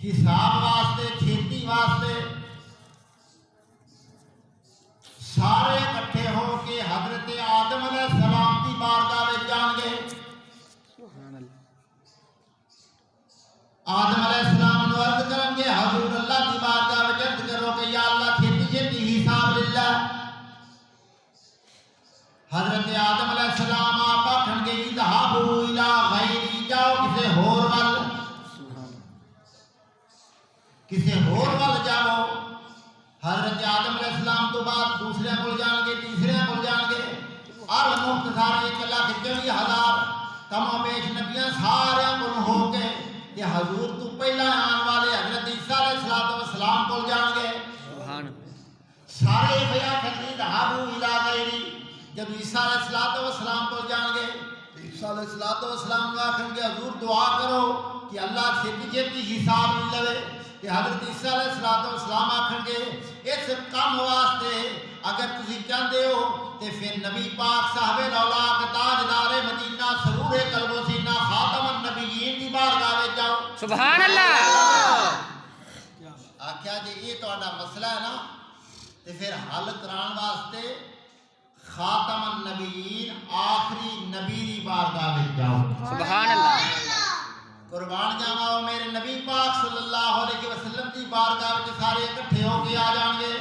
حساب واسطے کھیتی واسطے سارے اکٹھے ہو کے حضرت آدم علیہ السلام کی بارگاہ میں جان گے. آدم علیہ السلام نے عرض کریں گے حضور اللہ کی بارگاہ میں عرض کرو کہ یا اللہ چھتی چھتی حساب للہ. حضرت آدم علیہ السلام آپ آکھن گے اذهبوا الی غیری، جاؤ کسی ہور وال، کسی ہور وال جاؤ. حضرت آدم علیہ السلام تو بعد دوسرے کو جان گے، تیسرے کو جان گے. اور مختصر 1,24,000 کم و بیش نبیاں سارے کو ہو کے کہ حضور تو پہلا آن والے حضرت عیسیٰ علیہ السلام کو جان گے. سارے بھیا کھڑی اذهبوا الی غیری. جب عیسیٰ علیہ السلام کو جان گے، عیسیٰ علیہ السلام کو آکھن گے حضور دعا کرو کہ اللہ چھتی چھتی حساب لے. کہ حضرت عیسیٰ علیہ السلام آکھن گے اس کام واسطے اگر تسی چاہتے ہو تو پھر نبی پاک صاحب الاولاق تاجدار مدینہ سرور قلب و سینہ خاتم النبیین دی بارگاہ میں جاؤ. سبحان اللہ. آکھیا جی یہ تہاڈا مسئلہ ہے نا، تو پھر حل کران واسطے خاتم النبیین آخری نبی دی بارگاہ میں جاؤ. سبحان اللہ. قربان جاواں میرے نبی پاک صلی اللہ علیہ وسلم دی بارگاہ وچ سارے اکٹھے ہو کے آ جان گے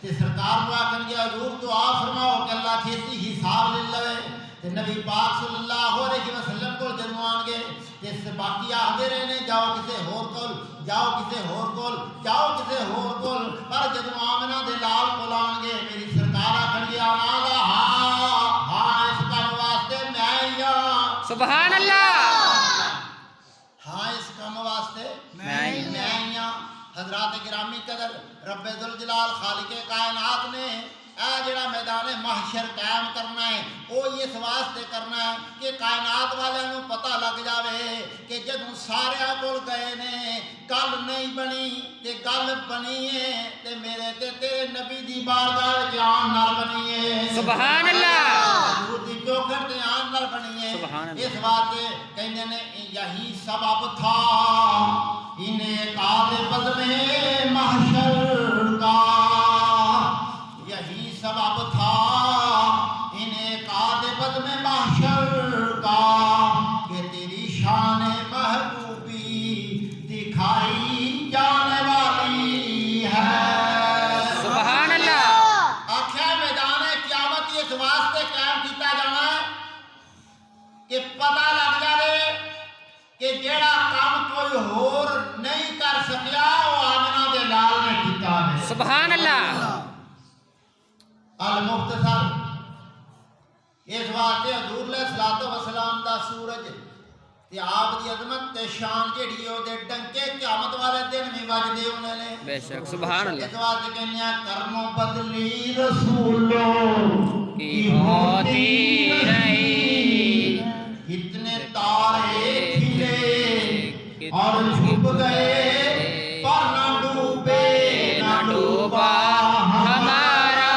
تے سرکار کو آکھن گے حضور دعا فرماؤ کہ اللہ چھتی حساب لے لے. تے نبی پاک صلی اللہ علیہ وسلم کو جدوں آن گے تے باقی آخدے رہنے جاؤ کسے ہور کول، جاؤ کسے ہور کول، جاؤ کسے ہور کول. پر جدوں آمنہ دے لال کول آن گے میری سرکار آکھن گے آنا ہاں اس کام واسطے میں ہی ہاں. سبحان اللہ. ہاں اس کام واسطے میں ہی ہاں. حضرات گرامی قدر رب ذوالجلال خالق کائنات نے اے جڑا میدان محشر قائم کرنا ہے وہ اس واسطے کرنا ہے کہ کائنات والوں کو پتہ لگ جاوے کہ جدوں سارے کول گئے نے گل نہیں بنی تے گل بنی ہے تے میرے تے تیرے نبی دی بارگاہ وچ آن نال بنی ہے. سبحان اللہ. حضور دی چوکھٹ تے آن نال بنی ہے. اس واسطے کہندے نے یہی سبب تھا انہیں قاضبت میں محشر کا، یہی سبب تھا انہیں قاضبت میں محشر کا کہ تیری شان محبوبی دکھائی جانے والی ہے. سبحان اللہ. آخیا میدان قیامت اس واسطے قائم کیتا جانا ہے کہ پتہ لگ جائے کہ جیڑا کام کوئی ہور نہیں کر سکیا وہ آمنہ دے لال نے کیتا ہے. سبحان اللہ. المختصر اس واسطے حضور علیہ السلام دا سورج تے آپ دی عظمت تے شان جڑی او دے ڈنکے قیامت والے دن بھی وجدے ہونے نے. بے شک. سبحان اللہ. اس واسطے کہنے ہیں کرموں بدلی رسولوں کی ہوتی رہی، اتنے تارے کھلے اور چھپ گئے پر نہ ڈوبے نہ ڈوبا ہمارا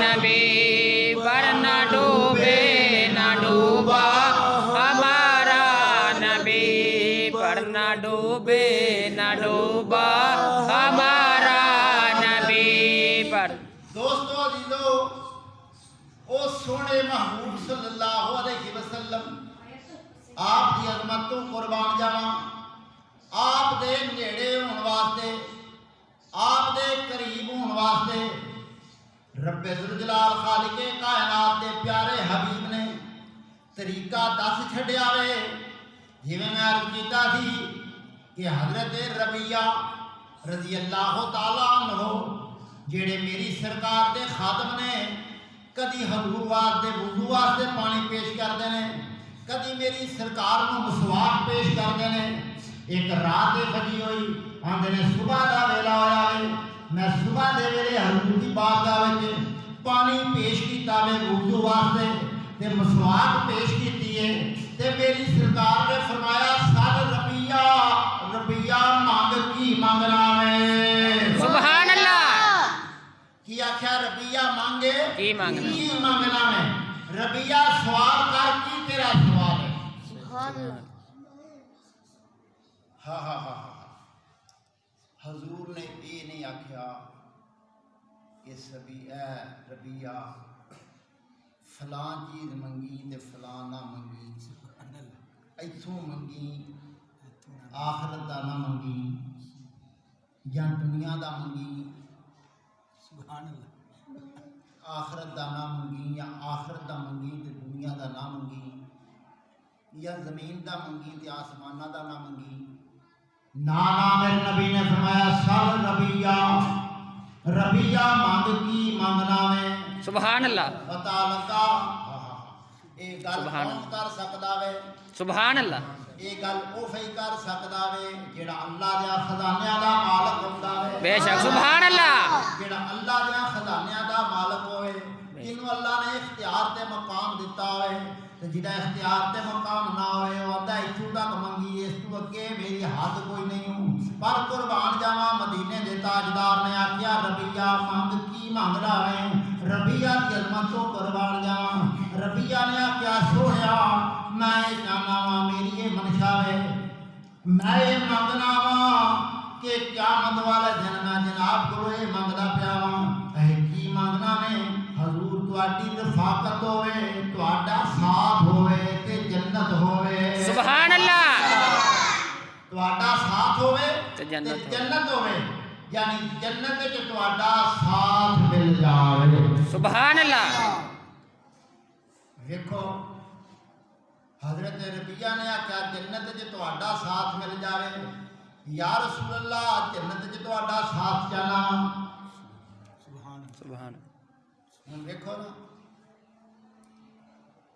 نبی، پر نہ ڈوبے نہ ڈوبا ہمارا نبی، پر نہ ڈوبے نہ ڈوبا ہمارا نبی. پر دوستو عزیزو او سونے محبوب صلی اللہ علیہ وسلم آپ دی عظمت تو قربان جاواں. آپ دے نیڑے ہون واسطے، آپ دے قریب ہون واسطے رب ذوالجلال خالق کائنات دے پیارے حبیب نے طریقہ دس چھڈیا وے. جویں میں عرض کیتا سی کہ حضرت ربیہ رضی اللہ تعالیٰ عنہ جڑے میری سرکار دے خادم نے کدی حضور واسطے وضو واسطے پانی پیش کرتے ہیں، کدی میری سرکار کو مسواک پیش کرتے ہیں. ایک رات بجی ہوئی آندے نے صبح دا ویلا ہویا ہے، میں صبح دے ویلے حضور کی بارگاہ وچ پانی پیش کیتا وے وضو واسطے تے مسواک پیش کیتی ہے تے میری سرکار نے فرمایا سر ربیہ مانگ کی مانگنا ہے. سبحان اللہ. کی آخیا ربیہ مانگے کی مانگنا ہے. ربیہ سوال کر کی تیرا سوال ہے. ہاں حضور نے یہ نہیں آکھیا کہ ربیہ فلاں چیز منگی تے فلاں نہ منگی، ایتھوں منگی آخرت دا نہ منگی، یا دنیا دا منگی آخرت دا نہ منگی، یا آخرت دا منگی تے دنیا دا نہ منگی، یا زمین دا منگی تے آسمانہ دا نہ منگی۔ نانا میرے نبی نے فرمایا سل ربیہ مانگ کی مانگنا میں سبحان اللہ پتا لگا یہ گل کون کر سکدا وے، سبحان اللہ یہ گل او فی کر سکدا وے جڑا اللہ دے خزانیاں دا مالک ہوندا وے، بے شک سبحان اللہ جڑا اللہ دے خزانیاں دا مالک ہوئے، جنوں اللہ نے اختیار تے مقام دتا ہوئے، تے جڑا اختیار تے مقام نہ ہوئے او آندا ایتھوں تک منگی اس تو اگے میری حد کوئی نہیں ہوں۔ پر قربان جاواں مدینے دے تاجدار نے آکھیا ربیہ مانگ کی مانگدا وے، ربیہ دی عظمت تو قربان جاواں۔ ربیہ نے آکھیا سونیا میں جانا وا میری یہ منشا ہے، میں یہ منگنا وا کہ قیامت والے دن میں جناب کو یہ منگدا پیا وا، اے کی منگنا میں حضور تواڈی رفاقت ہوے، تواڈا ساتھ ہوے تے جنت ہوے، سبحان اللہ تواڈا ساتھ ہوے تے تے جنت جنت ہوے، یعنی جنت وچ تواڈا ساتھ مل جاوے، سبحان اللہ ویکھو حضرت ربیہ نے آکھیا جنت وچ تواڈا ساتھ مل جاوے، یا رسول اللہ جنت وچ تواڈا ساتھ چاہنا۔ سبحان ہن ویکھو نا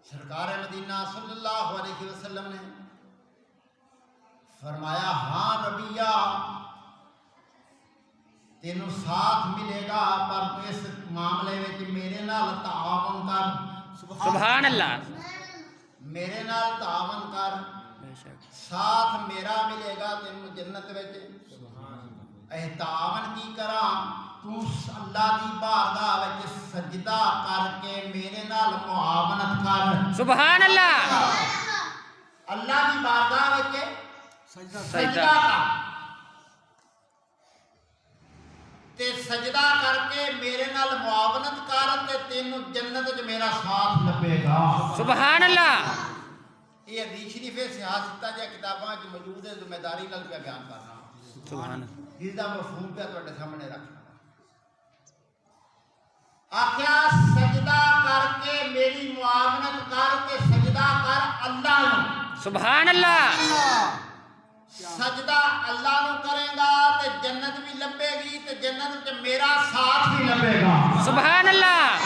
سرکار مدینہ صلی اللہ علیہ وسلم نے فرمایا ہاں ربیہ تینوں ساتھ ملے گا پر تو اس معاملے وچ میرے نال تعاون کر، سبحان اللہ میرے نال تعاون کر، بے شک ساتھ میرا ملے گا تینوں جنت وچ۔ اے تعاون کی کراں تو اللہ دی بارگاہ وچ سجدہ کر کے میرے نال معاونت کر، سبحان اللہ اللہ دی بارگاہ وچ سجدہ سجدہ کر تے سجدہ کر کے میرے نال معاونت کر تے تینوں جنت وچ میرا ساتھ لبے گا، سبحان اللہ یہ حدیث شریف سیاستہ جی کتاباں وچ موجود ہے، ذمہ داری نال پہ بیان کرنا سبحان جس دا مفہوم پہ تواڈے سامنے رکھنا۔ آکھیا سجدہ کر کے میری معاونت کر کے سجدہ کر اللہ نو، سبحان اللہ سجدہ اللہ نو کرے گا تے جنت بھی لبے گی تے جنت وچ میرا ساتھ بھی لبے گا، سبحان اللہ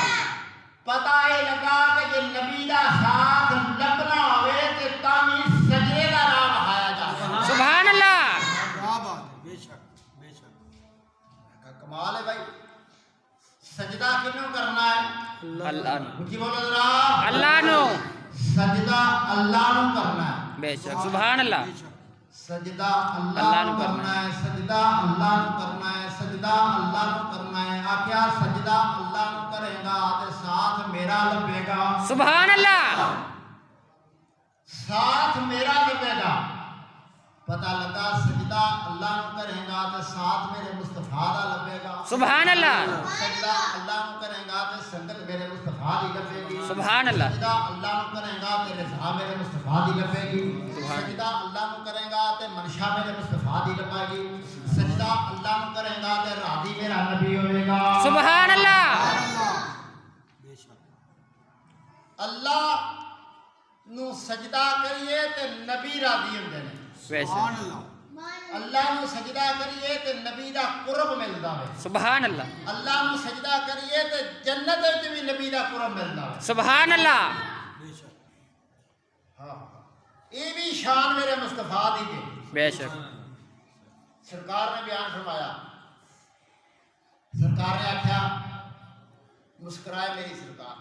پتہ یہ لگا کہ جے نبی دا ساتھ لبنا ہوئے تے تاں سجدے دا راہ بہایا جائے، سبحان اللہ کمال ہے بھائی۔ سجدہ کنوں کرنا ہے؟ اللہ نو اونچی بولو ذرا، اللہ نو سجدہ اللہ نو کرنا ہے، بے شک سبحان اللہ سجدہ اللہ نو کرنا ہے، سجدہ اللہ نو کرنا ہے، سجدہ اللہ نو کرنا ہے۔ آکھیا سجدہ اللہ نو کرے گا تے ساتھ میرا لبے گا، سبحان اللہ ساتھ میرا لبے گا۔ پتہ لگا سجدہ اللہ نو کرے گا تے ساتھ میرے مصطفیٰ دا لبے گا، سبحان اللہ سجدہ اللہ نو کرے گا تے سنگت میرے مصطفیٰ دی لبے گی، سبحان اللہ سجدہ اللہ نو کرے گا تے رضا میرے مصطفیٰ دی لبے گی، سجدہ اللہ نو کرے گا تے منشا میرے مصطفیٰ دی لبے گی، سجدہ اللہ نو کرے گا تے راضی میرا نبی ہوئے گا، سبحان اللہ اللہ نو سجدہ کریے تے نبی راضی ہوندے نے، بے شک اللہ نو سجدہ کریے تے نبی دا قرب ملدا ہے، سبحان اللہ اللہ نو سجدہ کریے تے جنت وچ بھی نبی دا قرب ملدا ہے۔ سبحان اللہ ہاں یہ بھی شان میرے مصطفیٰ دی ہے۔ بے شک سرکار نے بیان فرمایا، سرکار نے آکھیا مسکرائے میری سرکار،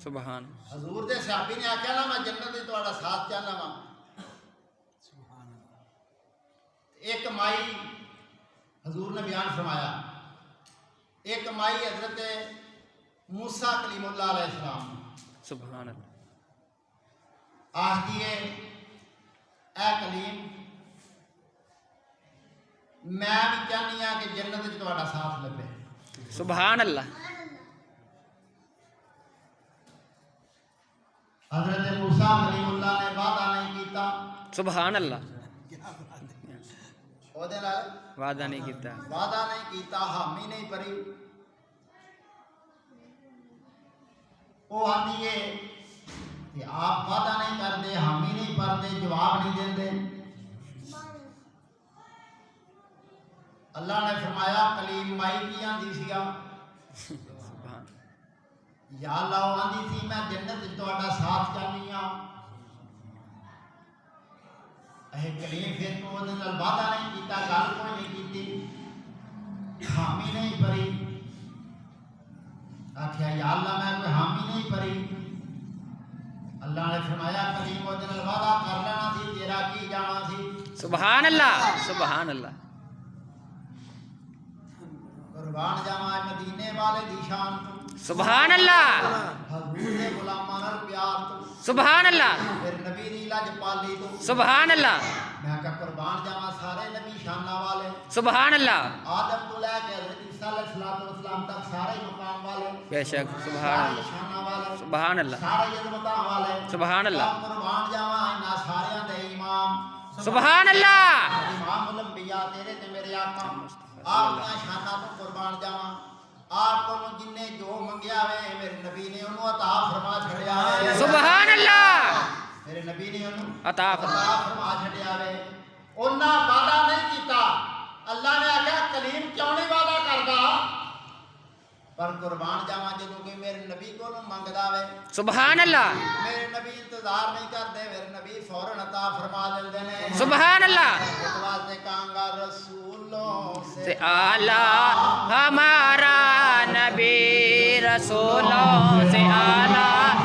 سبحان حضور دے صحابی نے آکھیا نا میں جنت وچ تہاڈا ساتھ چاہنا وا، ایک مائی حضور نے بیان فرمایا، ایک مائی حضرت موسیٰ کلیم اللہ علیہ السلام سبحان اللہ آخدی ہے اے کلیم میں بھی چاہنی ہاں کہ جنت وچ تہاڈا ساتھ لبے سبحان اللہ حضرت موسیٰ کلیم اللہ نے وعدہ نہیں کیتا سبحان اللہ او دے نال وعدہ نہیں کیتا وعدہ نہیں کیتا حامی نہیں پری وہ آتی ہے کہ آپ وعدہ نہیں کرتے حامی نہیں پڑھتے جواب نہیں دیندے اللہ نے فرمایا کلیم مائی کی آندی سیا سبحان یا اللہ وہ آندی سی میں جنت وچ تہاڈا ساتھ چاہنی ہاں اے کلیم پھر تو وہ دے نال وعدہ نہیں کیتا گل کوئی نہیں کیتی حامی نہیں پڑھی آخیا یا اللہ میں کوئی حامی نہیں پڑھی اللہ نے فرمایا کلیم وہ دے نال وعدہ کر لینا سی تیرا کی جانا سی سبحان اللہ سبحان اللہ قربان جاواں مدینے والے دی شان تو سبحان اللہ حضور دے غلاماں نال پیار تو سبحان اللہ پھر نبی دی لج پالی تو سبحان اللہ میں کہ قربان جاواں سارے نبی شانہ والے سبحان اللہ آدم تو لے کے حضرت عیسیٰ علیہ السلام تک سارے مقام والے بے شک سبحان سارے اللہ شانہ والے سبحان اللہ سارے عظمتاں والے سبحان اللہ قربان جاواں انہاں ساریاں دے امام سبحان اللہ امام الانبیاء تیرے تے میرے آقا آپ دیاں شاناں تو قربان جاواں آپ کو جن نے جو منگیا ہوئے میرے نبی نے انہوں عطا فرما چھڑیا ہے سبحان اللہ میرے نبی نے انہوں عطا فرما چھڑیا ہے انہاں وعدہ نہیں کیتا اللہ نے آکھیا کلیم کیوں نہیں وعدہ کردا پر قربان جاواں جدوں کہ میرے نبی کولوں منگدا وے سبحان اللہ میرے نبی انتظار نہیں کرتے میرے نبی فوراً عطا فرما دیندے نے سبحان اللہ اس واسطے کہاں گا رسولوں سے اعلیٰ ہمارا نبی رسولوں سے اعلیٰ